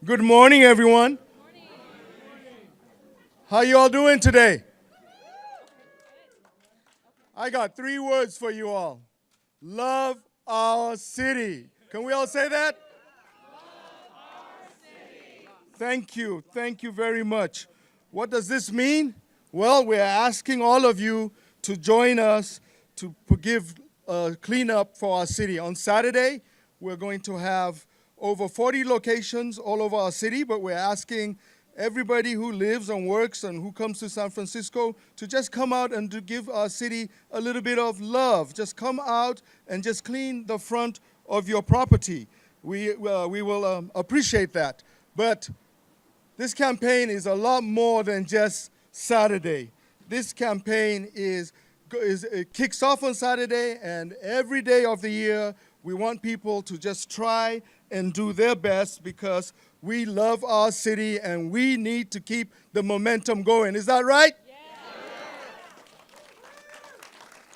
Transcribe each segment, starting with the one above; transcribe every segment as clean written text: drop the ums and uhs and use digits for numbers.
Good morning, everyone. How you all doing today? I got 3 words for you all. Love our city. Can we all say that? Love our city. Thank you. Thank you very much. What does this mean? Well, we're asking all of you to join us to give cleanup for our city. On Saturday, we're going to have over 40 locations all over our city, but we're asking everybody who lives and works and who comes to San Francisco to just come out and to give our city a little bit of love. Just come out and just clean the front of your property. We will appreciate that. But this campaign is a lot more than just Saturday. This campaign it kicks off on Saturday, and every day of the year, we want people to just try and do their best because we love our city and we need to keep the momentum going. Is that right?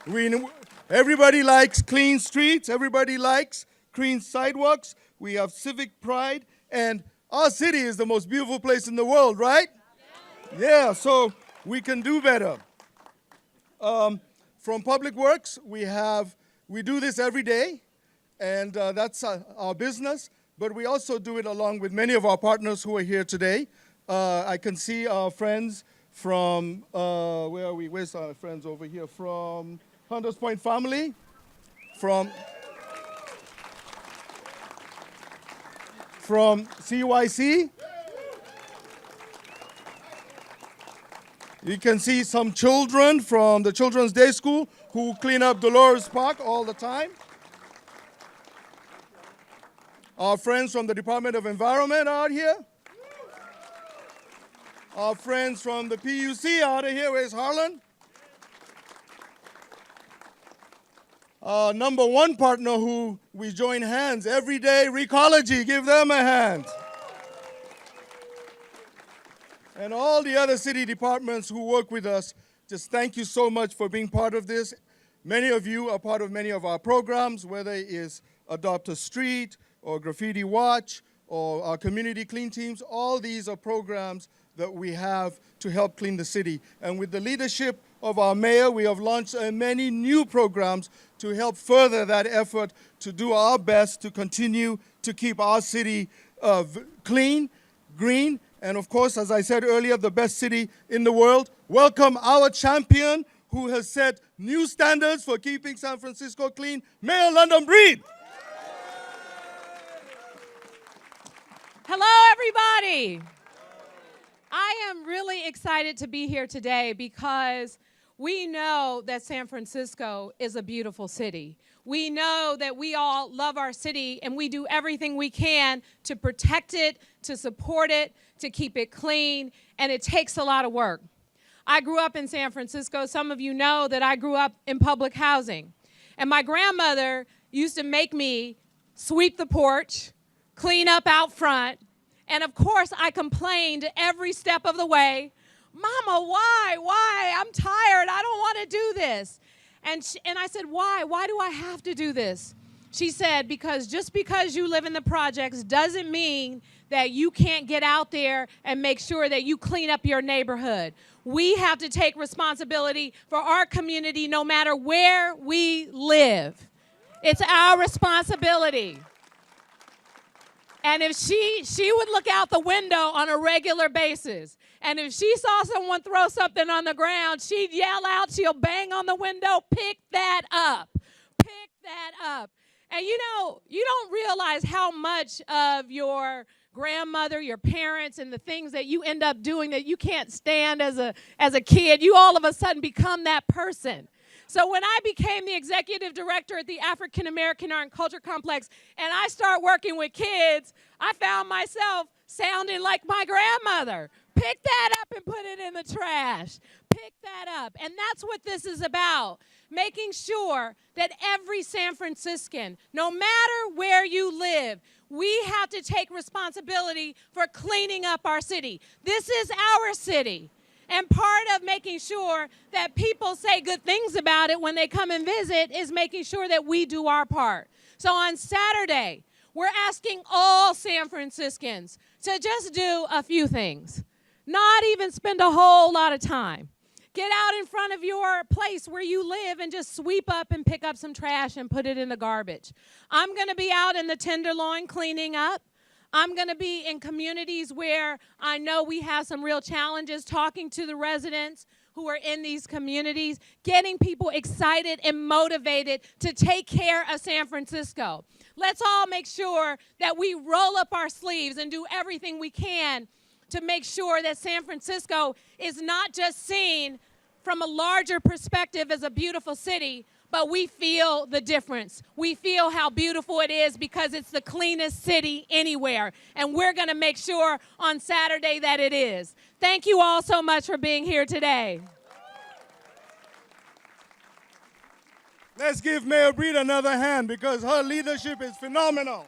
Yeah. Everybody likes clean streets. Everybody likes clean sidewalks. We have civic pride. And our city is the most beautiful place in the world, right? Yeah, so we can do better. From Public Works, we do this every day. And that's our business, but we also do it along with many of our partners who are here today. I can see our friends from, where are we? Where's our friends over here? From Hunters Point Family, from CYC. You can see some children from the Children's Day School who clean up Dolores Park all the time. Our friends from the Department of Environment out here. Our friends from the PUC out of here. Where's Harlan? Our number 1 partner who we join hands every day, Recology. Give them a hand. And all the other city departments who work with us, just thank you so much for being part of this. Many of you are part of many of our programs, whether it is Adopt a Street, or Graffiti Watch, or our community clean teams. All these are programs that we have to help clean the city. And with the leadership of our mayor, we have launched many new programs to help further that effort to do our best to continue to keep our city clean, green, and of course, as I said earlier, the best city in the world. Welcome our champion who has set new standards for keeping San Francisco clean, Mayor London Breed. Hello, everybody. I am really excited to be here today because we know that San Francisco is a beautiful city. We know that we all love our city and we do everything we can to protect it, to support it, to keep it clean, and it takes a lot of work. I grew up in San Francisco. Some of you know that I grew up in public housing. And my grandmother used to make me sweep the porch, clean up out front, and of course I complained every step of the way, Mama, why? I'm tired, I don't want to do this. And I said, why do I have to do this? She said, because just because you live in the projects doesn't mean that you can't get out there and make sure that you clean up your neighborhood. We have to take responsibility for our community no matter where we live. It's our responsibility. And if she would look out the window on a regular basis, and if she saw someone throw something on the ground, she'd yell out, she'll bang on the window, pick that up, pick that up. And you know, you don't realize how much of your grandmother, your parents, and the things that you end up doing that you can't stand as a kid, you all of a sudden become that person. So when I became the executive director at the African American Art and Culture Complex and I start working with kids, I found myself sounding like my grandmother. Pick that up and put it in the trash. Pick that up. And that's what this is about, making sure that every San Franciscan, no matter where you live, we have to take responsibility for cleaning up our city. This is our city. And part of making sure that people say good things about it when they come and visit is making sure that we do our part. So on Saturday, we're asking all San Franciscans to just do a few things, not even spend a whole lot of time. Get out in front of your place where you live and just sweep up and pick up some trash and put it in the garbage. I'm going to be out in the Tenderloin cleaning up. I'm going to be in communities where I know we have some real challenges, talking to the residents who are in these communities, getting people excited and motivated to take care of San Francisco. Let's all make sure that we roll up our sleeves and do everything we can to make sure that San Francisco is not just seen from a larger perspective as a beautiful city, but we feel the difference. We feel how beautiful it is because it's the cleanest city anywhere, and we're going to make sure on Saturday that it is. Thank you all so much for being here today. Let's give Mayor Breed another hand because her leadership is phenomenal.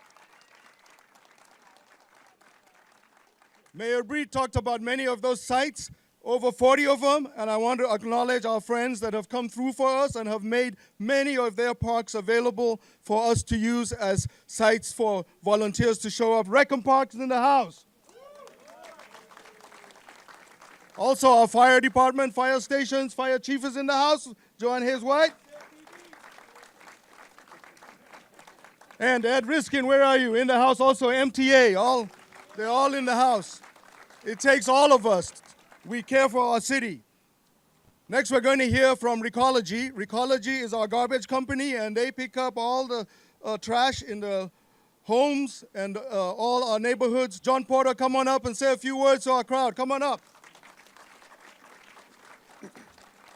Mayor Breed talked about many of those sites, over 40 of them, and I want to acknowledge our friends that have come through for us and have made many of their parks available for us to use as sites for volunteers to show up. Recon Parks in the house. Also, our fire department, fire stations, fire chief is in the house, Joanne Hayes-White. And Ed Riskin, where are you? In the house also, MTA, they're all in the house. It takes all of us. We care for our city. Next, we're going to hear from Recology. Recology is our garbage company, and they pick up all the trash in the homes and all our neighborhoods. John Porter, come on up and say a few words to our crowd. Come on up.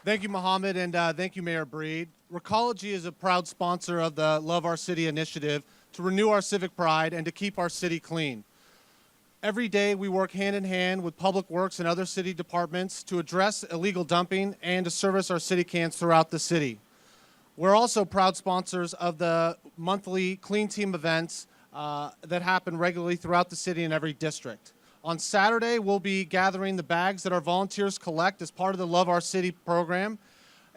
Thank you, Mohammed, and thank you, Mayor Breed. Recology is a proud sponsor of the Love Our City initiative to renew our civic pride and to keep our city clean. Every day, we work hand in hand with Public Works and other city departments to address illegal dumping and to service our city cans throughout the city. We're also proud sponsors of the monthly Clean Team events that happen regularly throughout the city and every district. On Saturday, we'll be gathering the bags that our volunteers collect as part of the Love Our City program.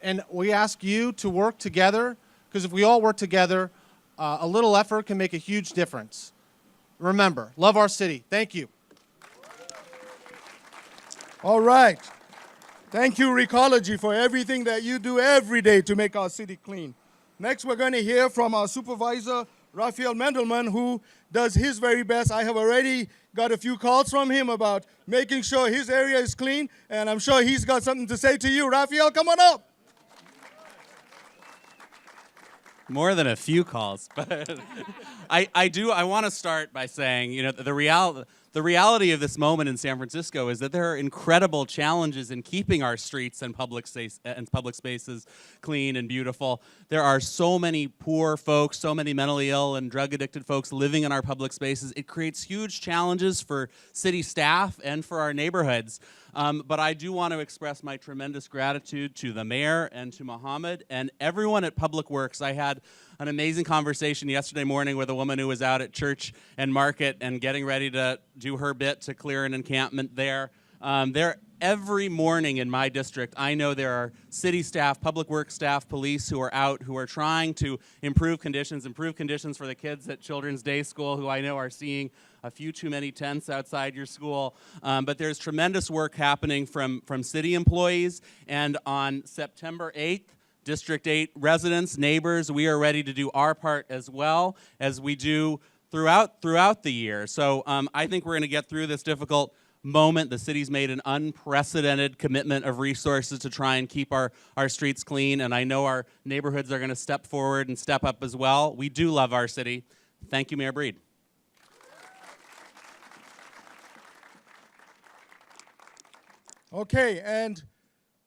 And we ask you to work together, because if we all work together, a little effort can make a huge difference. Remember, love our city. Thank you. All right. Thank you, Recology, for everything that you do every day to make our city clean. Next, we're going to hear from our supervisor, Rafael Mandelman, who does his very best. I have already got a few calls from him about making sure his area is clean, and I'm sure he's got something to say to you. Rafael, come on up. More than a few calls, but I want to start by saying, you know, the reality of this moment in San Francisco is that there are incredible challenges in keeping our streets and public spaces clean and beautiful. There are so many poor folks, so many mentally ill and drug-addicted folks living in our public spaces. It creates huge challenges for city staff and for our neighborhoods. But I do want to express my tremendous gratitude to the mayor and to Mohammed and everyone at Public Works. I had an amazing conversation yesterday morning with a woman who was out at Church and Market and getting ready to do her bit to clear an encampment there. Every morning in my district, I know there are city staff, public works staff, police who are out, who are trying to improve conditions for the kids at Children's Day School, who I know are seeing a few too many tents outside your school. But there's tremendous work happening from city employees. And on September 8th, District 8 residents, neighbors, we are ready to do our part as well as we do throughout the year. So I think we're going to get through this difficult moment. The city's made an unprecedented commitment of resources to try and keep our streets clean, and I know our neighborhoods are going to step forward and step up as well. We do love our city. Thank you, Mayor Breed. Okay, and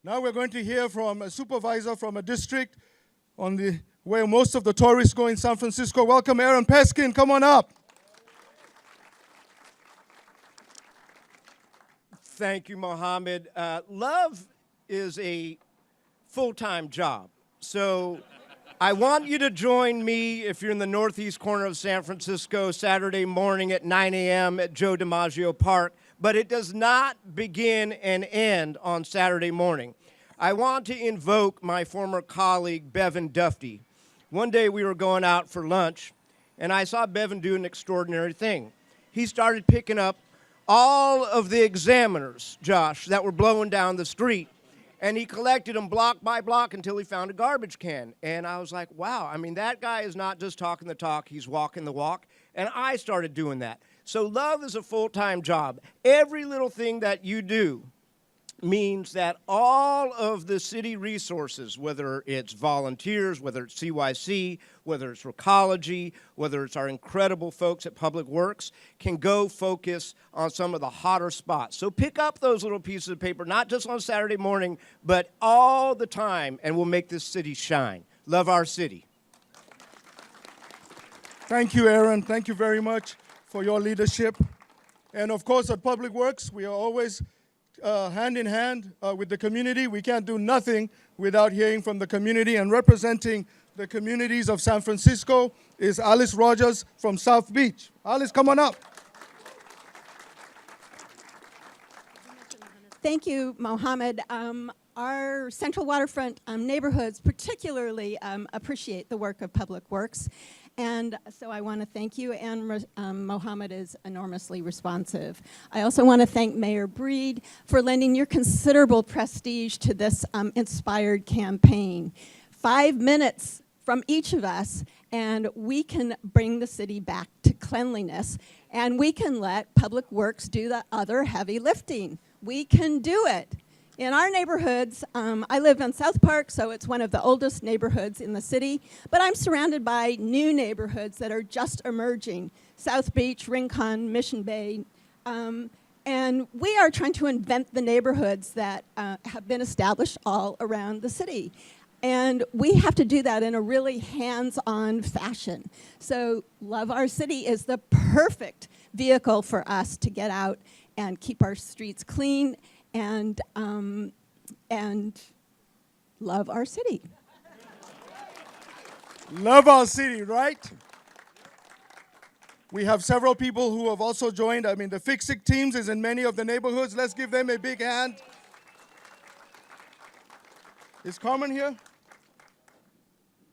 now we're going to hear from a supervisor from a district where most of the tourists go in San Francisco. Welcome, Aaron Peskin. Come on up. Thank you, Mohammed. Love is a full-time job. So I want you to join me if you're in the northeast corner of San Francisco Saturday morning at 9 a.m. at Joe DiMaggio Park. But it does not begin and end on Saturday morning. I want to invoke my former colleague, Bevan Dufty. One day we were going out for lunch, And I saw Bevan do an extraordinary thing. He started picking up all of the examiners, Josh, that were blowing down the street. And he collected them block by block until he found a garbage can. And I was like, wow, I mean, that guy is not just talking the talk, he's walking the walk. And I started doing that. So love is a full-time job. Every little thing that you do means that all of the city resources, whether it's volunteers, whether it's CYC, whether it's Recology, whether it's our incredible folks at Public Works, can go focus on some of the hotter spots. So pick up those little pieces of paper, not just on Saturday morning, but all the time, and we'll make this city shine. Love our city. Thank you, Aaron. Thank you very much for your leadership. And of course, at Public Works, we are always hand in hand with the community. We can't do nothing without hearing from the community. And representing the communities of San Francisco is Alice Rogers from South Beach. Alice, come on up. Thank you, Mohammed. Our Central Waterfront neighborhoods particularly appreciate the work of Public Works. And so I want to thank you, and Mohammed is enormously responsive. I also want to thank Mayor Breed for lending your considerable prestige to this inspired campaign. 5 minutes from each of us, and we can bring the city back to cleanliness, and we can let Public Works do the other heavy lifting. We can do it. In our neighborhoods, I live in South Park, so it's one of the oldest neighborhoods in the city, but I'm surrounded by new neighborhoods that are just emerging. South Beach, Rincon, Mission Bay, and we are trying to invent the neighborhoods that have been established all around the city. And we have to do that in a really hands-on fashion. So Love Our City is the perfect vehicle for us to get out and keep our streets clean and love our city. Love our city, right? We have several people who have also joined. I mean, the Fix-It teams is in many of the neighborhoods. Let's give them a big hand. Is Carmen here?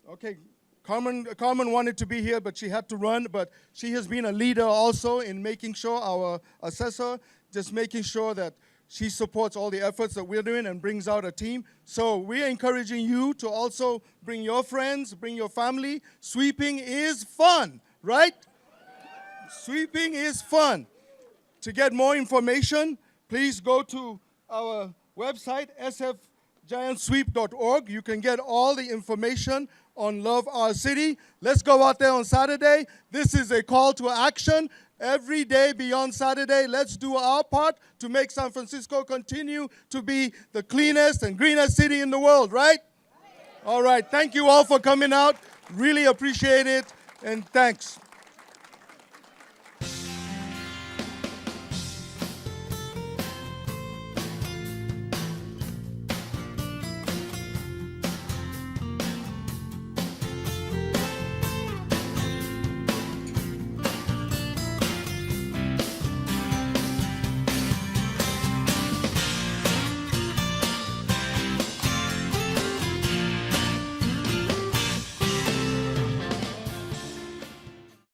Okay, Carmen wanted to be here, but she had to run. But she has been a leader also in making sure, our assessor, just making sure that she supports all the efforts that we're doing and brings out a team. So we're encouraging you to also bring your friends, bring your family. Sweeping is fun, right? Sweeping is fun. To get more information, please go to our website, sfgiantsweep.org. You can get all the information on Love Our City. Let's go out there on Saturday. This is a call to action. Every day beyond Saturday, let's do our part to make San Francisco continue to be the cleanest and greenest city in the world, right? All right. Thank you all for coming out. Really appreciate it, and thanks.